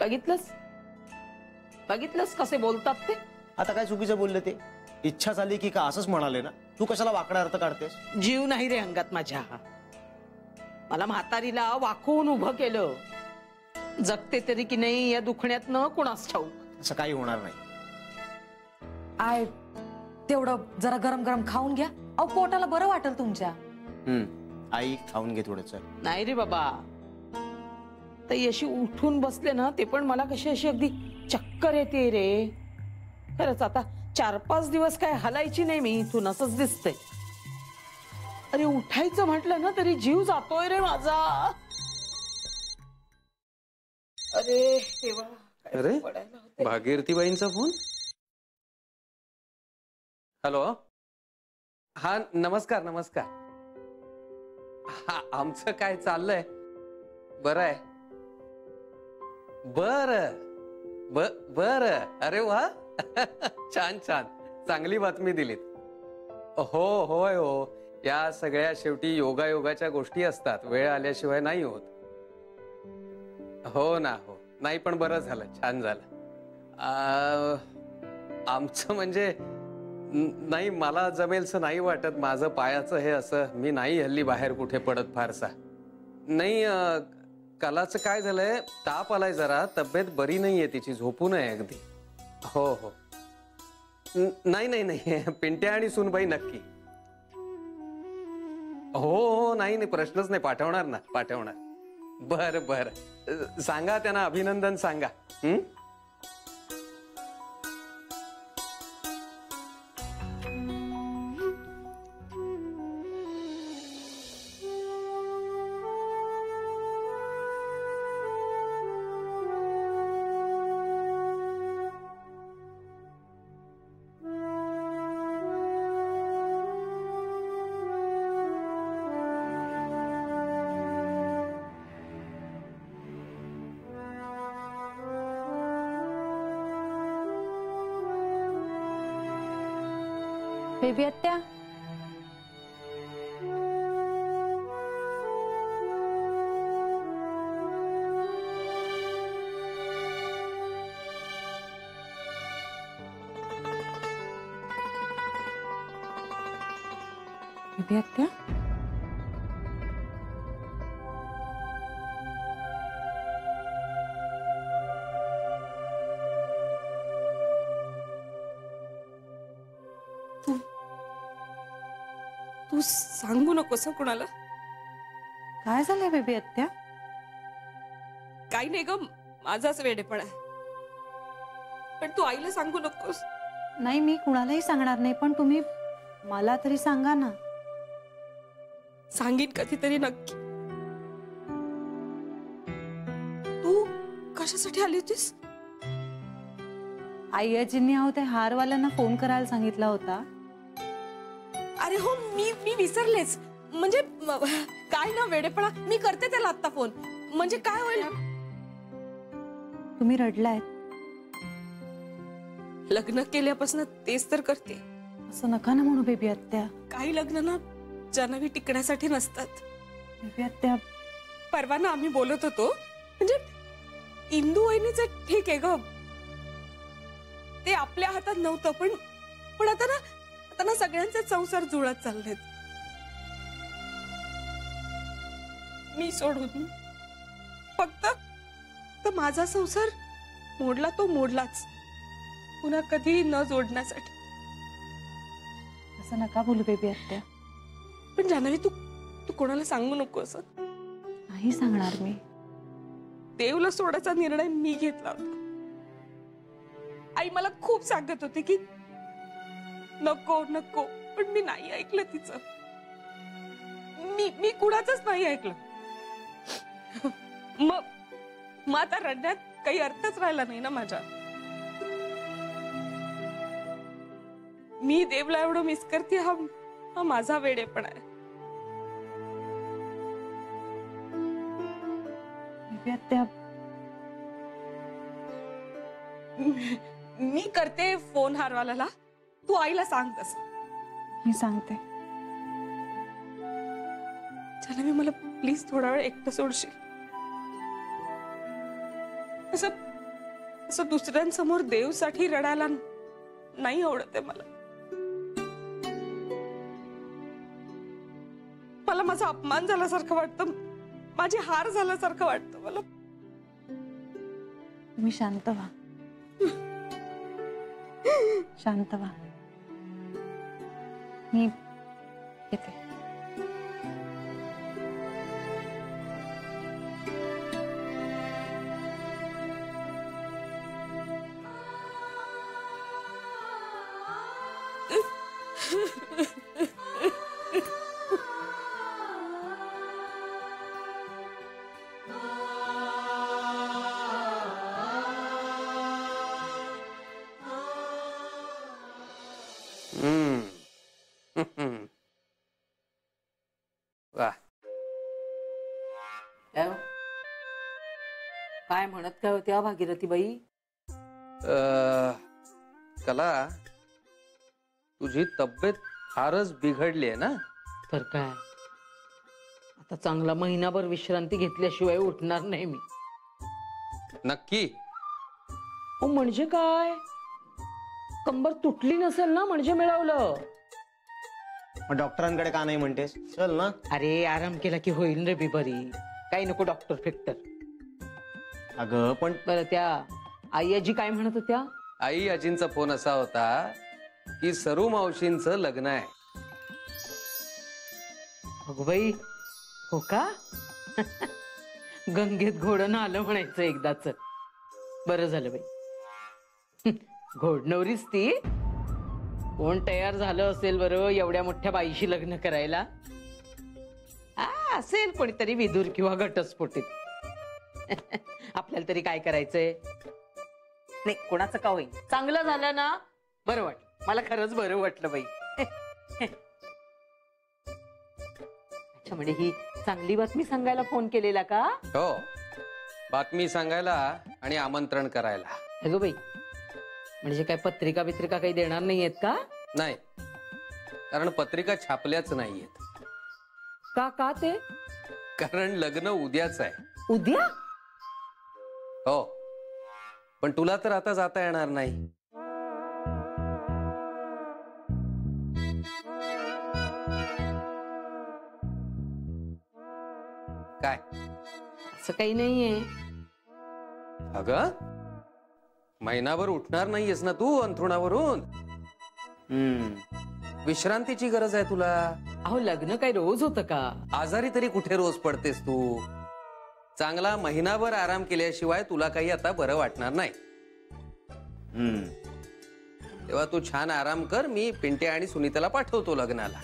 बघितलंस बघितलंस कसे बोलतात ते? आता काय चुकीचं बोलले ते? इच्छा झाली की का असंच म्हणाले ना? तू कशाला वाकडा अर्थ काढतेस? जीव नाही रे अंगात माझ्या. मला म्हातारीला वाकवून उभं केलं. जगते तरी की नाही या दुखण्यात न कुणास ठाऊक. असं काही होणार नाही. आय तेवढं जरा गरम गरम खाऊन घ्या. अहो पोटाला बरं वाटेल तुमच्या. आई खाऊन घे थोडंच. नाही रे बाबा, ताई अशी उठून बसले ना ते पण मला कशी अशी अगदी चक्कर येते रे. खरंच आता 4-5 दिवस काय हलायची नाही मी इथून, असंच दिसतंय. अरे उठायचं म्हटलं ना तरी जीव जातोय रे माझा. अरे देवा. अरे भागीरथीबाईंचा फोन. हॅलो. हा नमस्कार नमस्कार. हा आमचं काय चाललंय? बरं आहे. बर. अरे वा. छान छान. चांगली बातमी दिलीत. हो होय हो. या सगळ्या शेवटी योगायोगाच्या गोष्टी असतात. वेळ आल्याशिवाय नाही होत. हो ना. हो नाही पण बरं झालं. छान झालं. आमचं म्हणजे नाही मला जमेलचं नाही वाटत. माझं पायाचं हे असं मी नाही हल्ली बाहेर कुठे पडत फारसा. नाही कलाचं काय झालंय, ताप आलाय जरा. तब्येत बरी नाहीये तिची. झोपू नये अगदी. हो हो. नाही पिंट्या आणि सुनबाई नक्की. हो नाही प्रश्नच नाही. पाठवणार ना पाठवणार. बर सांगा त्यांना अभिनंदन सांगा. बेबी आत्या. बेबी आत्या. तू सांगू नकोस कुणाला. काय झालंय बेबी आत्या? काही नाही ग, माझाच वेडेपणा आहे. पण तू आईला सांगू नकोस. नाही मी कुणालाही सांगणार नाही, पण तुम्ही मला तरी सांगा ना. सांगीन कधीतरी नक्की. तू कशासाठी आली होतीस? आईजींनी अहो ते हारवाल्यांना फोन करायला सांगितला होता. अरे हो मी विसरलेच. म्हणजे काय ना वेडेपणा. मी करते त्याला आता फोन. म्हणजे काय होईल? तुम्ही रडलाय. लग्न केल्यापासून तेच तर करते. असं नका ना म्हणू बेबी आत्या. काही लग्न ना जनावी टिकण्यासाठी नसतात. बेबी आत्या परवा ना आम्ही बोलत होतो. म्हणजे इंदू वहिनीचं ठीक आहे ग, ते आपल्या हातात नव्हतं. पण आता ना सगळ्यांचे संसार जुळत चाललेत. मी सोडून फक्त तर माझा संसार मोडला तो मोडलाच, पुन्हा कधी न जोडण्यासाठी. असं नका बोलू बेबी आत्या. पण जान्हवी तू कोणाला सांगू नको. असं नाही सांगणार मी. देवला सोडायचा निर्णय मी घेतला होता. आई मला खूप सांगत होती की नको नको, पण मी नाही ऐकलं तिचं. मी कुणाचंच नाही ऐकलं. मग आता रडण्यात काही अर्थच राहिला नाही ना माझ्या. मी देवला एवढं मिस करते, हा माझा वेडेपणा आहे. आत्या मी करते फोन हारवाल्याला. तू आईला सांग तसं. मी सांगते. जान्हवी मला प्लीज थोडा वेळ एकटं सोडशील? असं असं दुसऱ्यांसमोर देवसाठी रडायला नाही आवडत आहे मला. मला माझा अपमान झाल्यासारखं वाटतं, माझी हार झाल्यासारखं वाटतं मला. तुम्ही शांत व्हा, शांत व्हा. मी येते. वा, काय म्हणत काय होत्या भागीरथी बाई? कला, तुझी तब्येत फारच बिघडली आहे ना? तर काय, आता चांगला महिनाभर विश्रांती घेतल्याशिवाय उठणार नाही मी. नक्की? म्हणजे काय, कंबर तुटली नसेल ना म्हणजे मिळवलं. मग डॉक्टरांकडे का नाही म्हणतेस? चल ना. अरे आराम केला की होईल रे बी बरी. काही नको डॉक्टर फिक्टर. अगं पण बरं, त्या आई आजी काय म्हणत होत्या? आई आजींचा फोन असा होता की सरू मावशींचं लग्न आहे. अगो बाई, हो का? गंगेत घोडं आलं म्हणायचं एकदाच. बरं झालं बाई. घोडनवरीच ती. कोण तयार झालं असेल बरं एवढ्या मोठ्या बाईशी लग्न करायला? असेल कोणीतरी विदूर किंवा घटस्फोटीत. आपल्याला तरी काय करायचंय? नाही, कोणाचं का होईल, चांगलं झालं ना बरं वाटलं. मला खरंच बरं वाटलं बाई. अच्छा, म्हणजे ही चांगली बातमी सांगायला फोन केलेला का? हो, बातमी सांगायला आणि आमंत्रण करायला. अगं बाई, म्हणजे काय पत्रिका बित्रिका काही देणार नाहीयेत का? नाही, कारण पत्रिका छापल्याच नाहीयेत. का ते? कारण लग्न उद्याच आहे. उद्या? हो, पण तुला तर आता जाता येणार नाही. काय? असं काही नाहीये. अगं, महिनाभर उठणार नाहीयेस ना तू अंथरुणावरून? विश्रांतीची गरज आहे तुला. अहो, लग्न काय रोज होतं का? आजारी तरी कुठे रोज पडतेस तू? चांगला महिनाभर आराम केल्याशिवाय तुला काही आता बरं वाटणार नाही. तेव्हा तू छान आराम कर. मी पिंट्या आणि सुनीताला पाठवतो लग्नाला.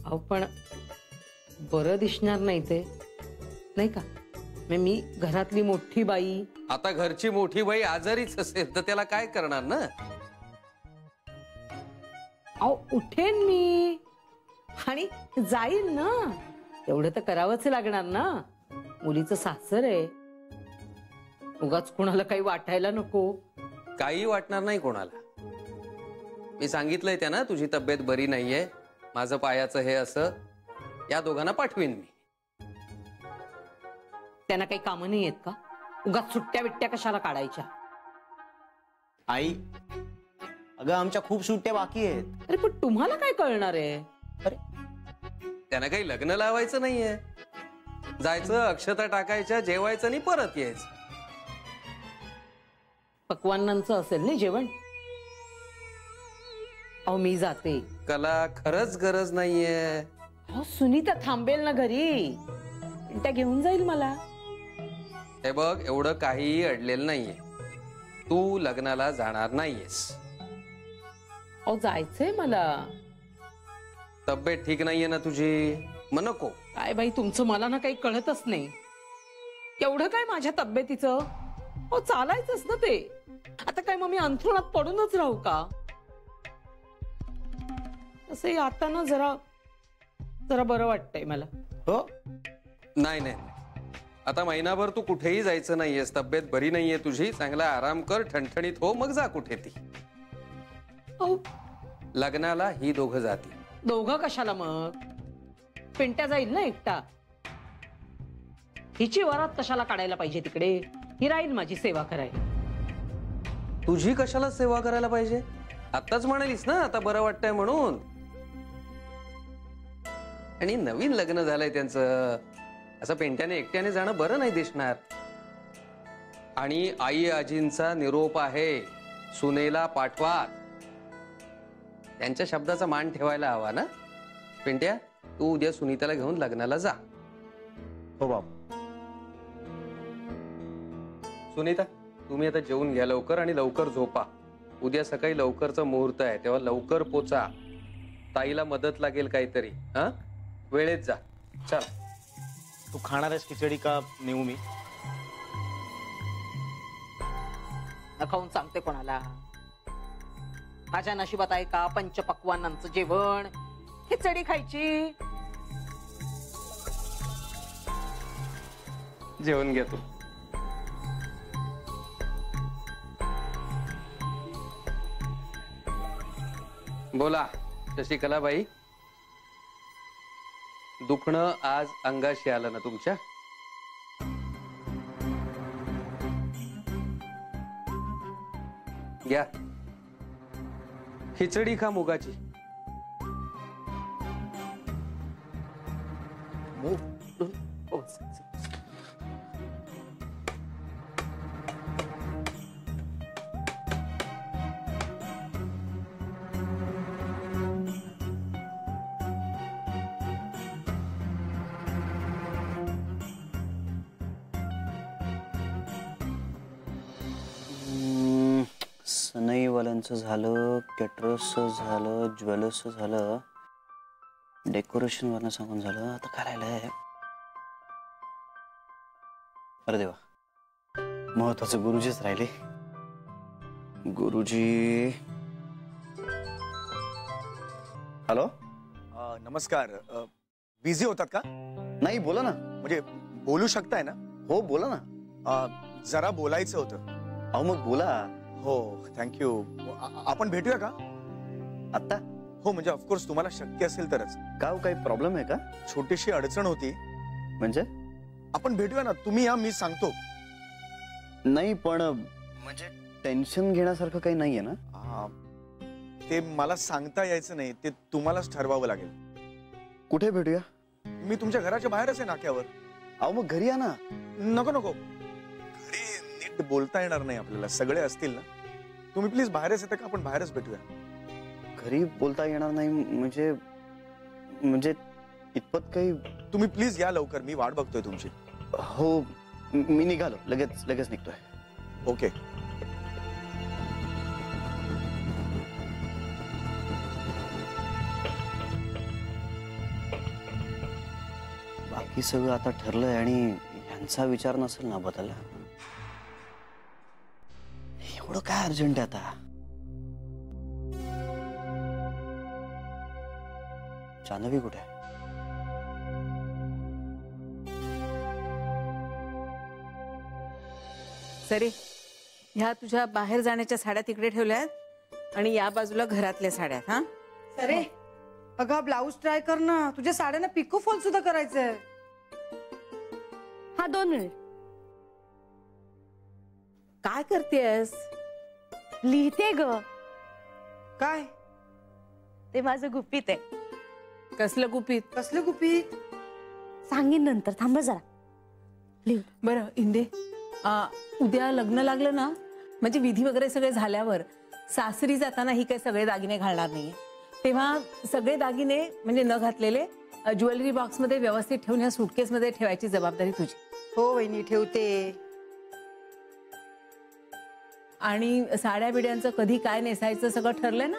अहो, पण बरं दिसणार नाही ते, नाही का? मी घरातली मोठी बाई. आता घरची मोठी बाई आजारीच असेल तर त्याला काय करणार ना? अहो, उठेन मी आणि जाईन ना. एवढं तर करावंच लागणार ना. मुलीचं सासर आहे. उगाच कोणाला काही वाटायला नको. काही वाटणार नाही कोणाला. मी सांगितलंय त्यांना तुझी तब्येत बरी नाहीये, माझं पायाचं हे असं. या दोघांना पाठवीन मी. त्यांना काही कामं नाही आहेत का? उगाच सुट्ट्या बिट्ट्या कशाला काढायच्या? आई, अगं आमच्या खूप सुट्ट्या बाकी आहेत. अरे पण तुम्हाला काय कळणार आहे? अरे त्यांना काही लग्न लावायचं नाहीये. जायचं, अक्षता टाकायच्या, जेवायचं आणि परत यायचं. पक्वान्नांचं असेल ना जेवण. अहो, मी जाते. कला, खरंच गरज नाहीये. अहो, सुनीता थांबेल ना घरी. त्या घेऊन जाईल मला. हे बघ, एवढं काहीही अडलेलं नाहीये. तू लग्नाला जाणार नाहीयेस. अहो, जायचंय मला. तब्येत ठीक नाहीये ना तुझी? मग नको. काय बाई, तुमचं मला ना काही कळतच नाही. एवढं काय माझ्या तब्येतीचं? हो, चालायचंच ना ते. आता काय मग मी अंथरुणात पडूनच राहू का? असं आता ना जरा जरा बरं वाटतंय मला. हो, नाही नाही, आता महिनाभर तू कुठेही जायचं नाहीयेस. तब्येत बरी नाहीये तुझी. चांगला आराम कर, ठणठणीत हो, मग जा कुठे ती. अहो, लग्नाला ही दोघं जातील. दोघं कशाला मग? पिंट्या जाईल ना एकटा. हिची वरात कशाला काढायला पाहिजे तिकडे? ही राहील माझी सेवा करायला. तुझी कशाला सेवा करायला पाहिजे? आताच म्हणालीस ना आता बरं वाटतंय म्हणून. आणि नवीन लग्न झालंय त्यांचं, असं पेंट्याने एकट्याने जाणं बरं नाही दिसणार. आणि आई आजींचा निरोप आहे, सुनेला पाठवा. त्यांच्या शब्दाचा मान ठेवायला हवा ना. पेंट्या, तू उद्या सुनीताला घेऊन लग्नाला जा. हो बाप. सुनीता, तुम्ही आता जेवून घ्या लवकर आणि लवकर झोपा. उद्या सकाळी लवकरचा मुहूर्त आहे, तेव्हा लवकर पोचा. ताईला मदत लागेल काहीतरी. हा, वेळेत जा. चल. तू खाणार आहेस खिचडी का नेऊ मी? खाऊन सांगते कोणाला? माझ्या नशिबात आहे का पंचपक्वानांचं जेवण? खिचडी खायची. जेवण घ्या तू. बोला शशिकलाबाई, दुखणं आज अंगाशी आलं ना तुमच्या? घ्या खिचडी खा मुगाची. सनईवाल्यांचं झालं, कॅटरर्सचं झालं, ज्वेलर्सचं झालं, डेकोरेशन वरनं सांगून झालं. आता काय राहिलंय? अरे देवा, महत्वाचं गुरुजीच राहिले. गुरुजी. हॅलो. नमस्कार. बिझी होतात का? नाही, बोला ना. म्हणजे बोलू शकताय ना? हो बोला ना. जरा बोलायचं होतं. अहो मग बोला. हो, थँक्यू. आपण भेटूया का आत्ता? हो, म्हणजे ऑफकोर्स तुम्हाला शक्य असेल तरच. का काही प्रॉब्लेम आहे का? छोटीशी अडचण होती. म्हणजे? आपण भेटूया ना. तुम्ही या, मी सांगतो. नाही पण म्हणजे टेन्शन घेण्यासारखं काही नाहीये ना? ते मला सांगता यायचं नाही, ते तुम्हालाच ठरवावं लागेल. कुठे भेटूया? मी तुमच्या घराच्या बाहेरच आहे, नाक्यावर. अहो मग घरी या ना. नको नको, घरी नीट बोलता येणार नाही आपल्याला, सगळे असतील ना. तुम्ही प्लीज बाहेरच येता का? आपण बाहेरच भेटूया. घरी बोलता येणार नाही म्हणजे इतपत काही? तुम्ही प्लीज या लवकर, मी वाट बघतोय तुमची. हो, मी निघालो, लगेच निघतोय. ओके. बाकी सगळं आता ठरलंय आणि ह्यांचा विचार नसेल ना बदलला. एवढं काय अर्जंट आहे आता? जान्हवी कुठे? सरे, ह्या तुझ्या बाहेर जाण्याच्या साड्या तिकडे ठेवल्यात आणि या बाजूला घरातल्या साड्या. हा अरे अगं, ब्लाऊज ट्राय कर ना. तुझ्या साड्यांना पिको फॉल सुद्धा करायचंय. हा, 2 मिनिट. काय करतेस? लिहिते ग. काय? ते माझं गुपित आहे. कसलं गुपित? कसलं गुपित? सांगेन नंतर, थांब जरा. लिहू. बरं इंदे, उद्या लग्न लागलं ना, म्हणजे विधी वगैरे सगळे झाल्यावर सासरी जाताना ही काही सगळे दागिने घालणार नाहीये. तेव्हा सगळे दागिने म्हणजे न घातलेले ज्वेलरी बॉक्स मध्ये व्यवस्थित ठेवून ह्या सुटकेस मध्ये ठेवायची जबाबदारी तुझी. हो वहिनी, ठेवते. आणि साड्या बिड्यांचं कधी काय नेसायचं सगळं ठरलंय ना?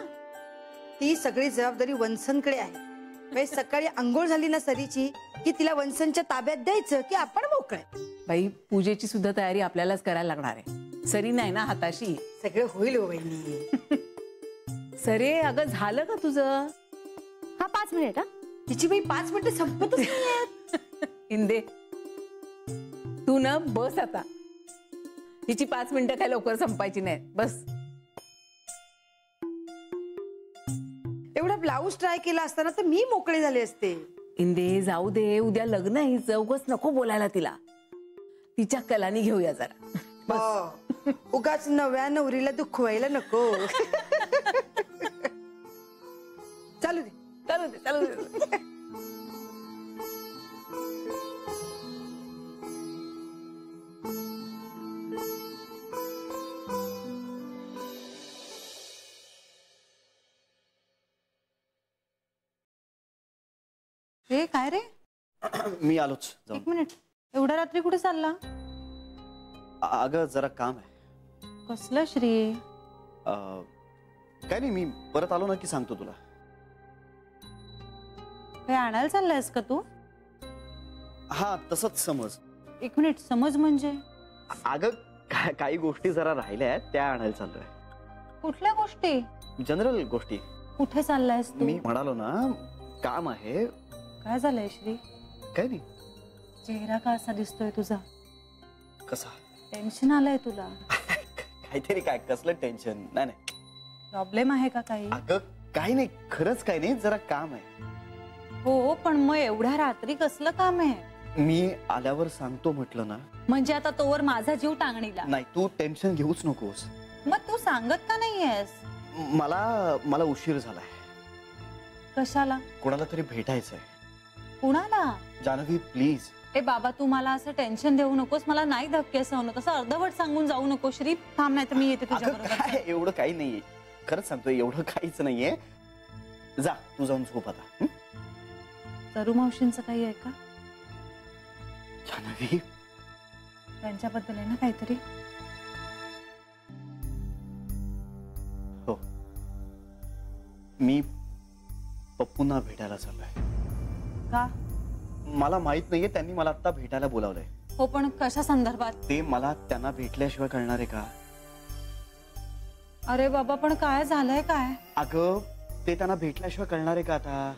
ती सगळी जबाबदारी वंसनकडे आहे. म्हणजे सकाळी आंघोळ झाली ना सरीची की तिला वंसनच्या ताब्यात द्यायचं की आपण मोकळे. बाई, पूजेची सुद्धा तयारी आपल्यालाच करायला लागणार आहे. सरी नाही ना हाताशी. सगळं होईल हो वहिनी. सरे, अगं झालं का तुझं? हा, 5 मिनिट. हा, तिची बाई 5 मिनिटं संपतच नाहीयेत. इंदे, तू ना बस आता. हिची 5 मिनिटं काय लवकर संपायची नाही. बस. एवढा ब्लाऊज ट्राय केला असताना तर मी मोकळे झाले असते. इंदे, जाऊ दे, उद्या लग्न आहे हिचं, उगाच नको बोलायला तिला. तिच्या कलानी घेऊया जरा. उगाच नव्या नवरीला दुखवायला नको. चालू दे. चालू दे चालू दे. रे काय रे? मी आलोच जाऊन. एक मिनिट, एवढ्या रात्री कुठे चालला? अगं जरा काम आहे. कसलं श्री? काय नाही, मी परत आलो ना की सांगतो तुला. काय आणायला चाललायस का तू? हा तसंच समज. एक मिनिट, समज म्हणजे? अगं काही गोष्टी जरा राहिल्या आहेत त्या आणायला चाललोय. कुठल्या गोष्टी? जनरल गोष्टी. कुठे चाललायस तू? मी म्हणालो ना काम आहे. काय झालंय श्री? काय नाही. चेहरा का असा दिसतोय तुझा? कसा? टेन्शन आलंय तुला? काहीतरी काय? कसलं टेन्शन? नाही नाही. प्रॉब्लेम आहे का काही? अगं काही नाही, खरंच काही नाही, जरा काम आहे. हो पण मग एवढ्या रात्री कसलं काम आहे? मी आल्यावर सांगतो म्हटलं ना. म्हणजे आता तोवर माझा जीव टांगणीला? नाही, तू टेन्शन घेऊच नकोस. मग तू सांगत का नाहीयेस? मला उशीर झालाय. कशाला? कोणाला तरी भेटायचंय. कुणाला? जानवी प्लीज. ए बाबा, तू मला असं टेन्शन देऊ नकोस. मला नाही धक्के सहन होत. असं अर्धवट सांगून जाऊ नको श्री. थांब, नाही तर मी येते तुझ्या अगं काय एवढं काही नाहीये, खरंच सांगतोय, एवढं काहीच नाहीये. जा तू जाऊन झोप आता. सरू मावशींचं काही आहे का? जानवी त्यांच्याबद्दल आहे ना काहीतरी? हो, मी पप्पूंना भेटायला चाललोय. का? मला माहित नाहीये, त्यांनी मला आता भेटायला बोलावलंय. हो पण कशा संदर्भात? ते मला त्यांना भेटल्याशिवाय कळणार आहे का? अरे बाबा, पण काय झालंय काय? अगं ते त्यांना भेटल्याशिवाय कळणार आहे का आता?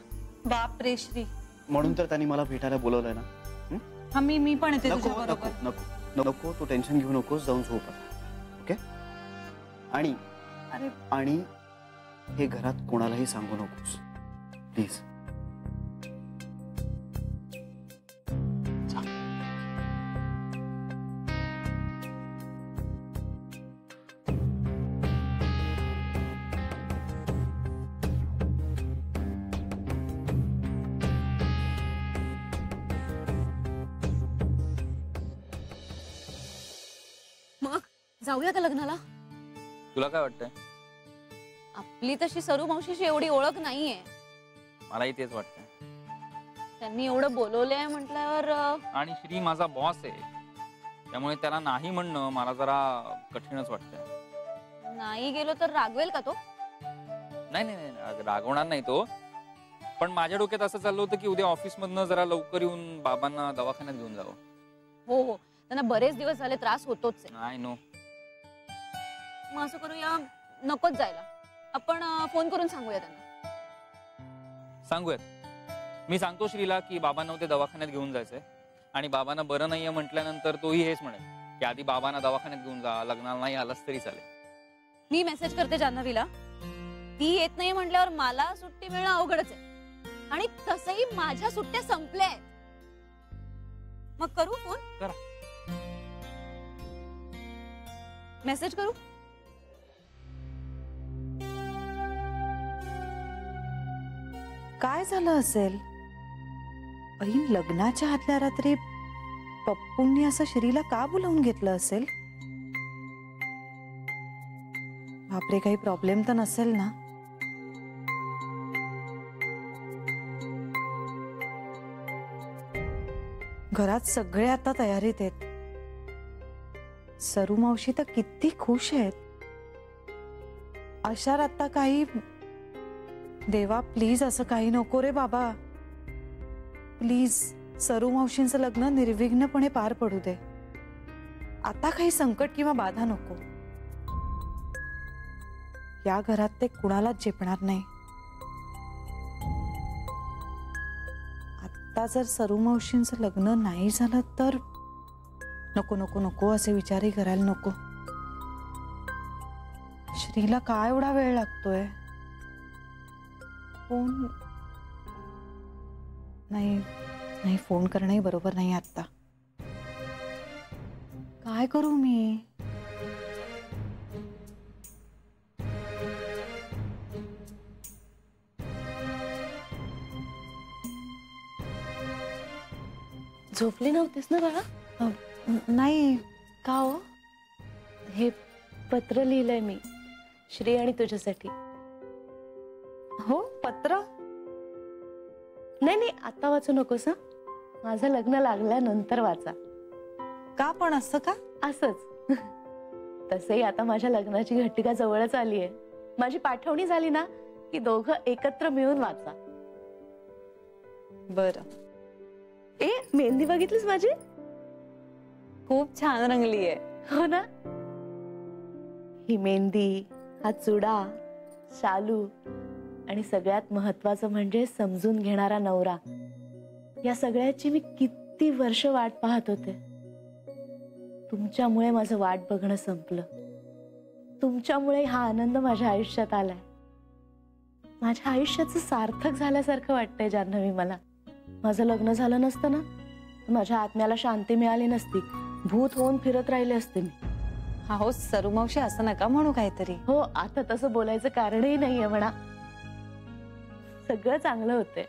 बाप रे श्री. म्हणून तर त्यांनी मला भेटायला बोलवलंय ना. हा मी पण येते नको तुझ्या नको बरोबर. नको नको, तू टेन्शन घेऊ नकोस, जाऊन झोप आता. ओके? आणि अरे आणि हे घरात कोणालाही सांगू नकोस प्लीज. मग जाऊया का लग्नाला? तुला काय वाटतंय? आपली तशी सरू मावशीची एवढी ओळख नाहीये. मलाही तेच वाटतंय. त्यांनी एवढं बोलवलंय म्हटल्यावर आणि श्री माझा बॉस आहे, त्यामुळे त्याला नाही म्हणणं मला जरा कठीणच वाटतंय. नाही गेलो तर रागवेल का तो? नाही नाही नाही, रागवणार नाही तो. पण माझ्या डोक्यात असं चाललं होतं की उद्या ऑफिस मधनं जरा लवकर येऊन बाबांना दवाखान्यात घेऊन जावं. हो हो, त्यांना बरेच दिवस झाले त्रास होतोच आहे. I know. मग असं करूया, नकोच जायला. आपण फोन करून सांगूया त्यांना. सांगूयात. मी सांगतो श्रीला की बाबांना उद्या दवाखान्यात घेऊन जायचंय, आणि बाबांना बरं नाहीये म्हटल्यानंतर तोही हेच म्हणेल की आधी बाबांना दवाखान्यात घेऊन जा, लग्नाला नाही आलास तरी चालेल. मी मेसेज करते जान्हवीला. ती येत नाही म्हटल्यावर मला सुट्टी मिळणं अवघडच आहे, आणि तसंही माझ्या सुट्ट्या संपल्या आहेत. मग करू फोन? करा. मेसेज करू? काय झालं असेल? ऐन लग्नाच्या आदल्या रात्री पप्पूंनी असं श्रीला का बोलावून घेतलं असेल? बापरे, काही प्रॉब्लेम तर नसेल ना? घरात सगळे आता तयारीत आहेत. सरू मावशी तर किती खुश आहेत. अशात आता काही, देवा प्लीज असं काही नको रे बाबा. प्लीज सरू मावशींचं लग्न निर्विघ्नपणे पार पडू दे. आता काही संकट किंवा बाधा नको. या घरात ते कुणालाच झेपणार नाही. आता जर सरू मावशींचं लग्न नाही झालं तर नको नको नको असे विचारही करायला नको. श्रीला काय एवढा वेळ लागतोय? फोन नाही, फोन करणंही बरोबर नाही आता. काय करू मी? झोपली नव्हतीस ना बाळा? नाही. का हो? हे पत्र लिहिलंय मी श्री आणि तुझ्यासाठी. हो, पत्र? नाही नाही, आता वाचू नकोस. माझं लग्न लागल्यानंतर वाचा. का पण असं का? असंच. तसंही आता माझ्या लग्नाची घटिका जवळच आली आहे. माझी पाठवणी झाली ना की दोघं एकत्र मिळून वाचा. बरं. ए, मेहंदी बघितलीस माझी? खूप छान रंगली आहे. हो ना. ही मेहंदी, हा चुडा, शालू आणि सगळ्यात महत्वाचं म्हणजे समजून घेणारा नवरा, या सगळ्याची मी किती वर्ष वाट पाहत होते. तुमच्यामुळे माझं वाट बघणं संपलं. तुमच्यामुळे हा आनंद माझ्या आयुष्यात आलाय. माझ्या आयुष्याचं सार्थक झाल्यासारखं वाटतंय जान्हवी मला. माझं लग्न झालं नसतं ना, माझ्या आत्म्याला शांती मिळाली नसती. भूत होऊन फिरत राहिले असते मी. हो सरू मावशी, असं नका म्हणू काहीतरी. हो, आता तसं बोलायचं कारणही नाहीये म्हणा. सगळं चांगलं होतंय.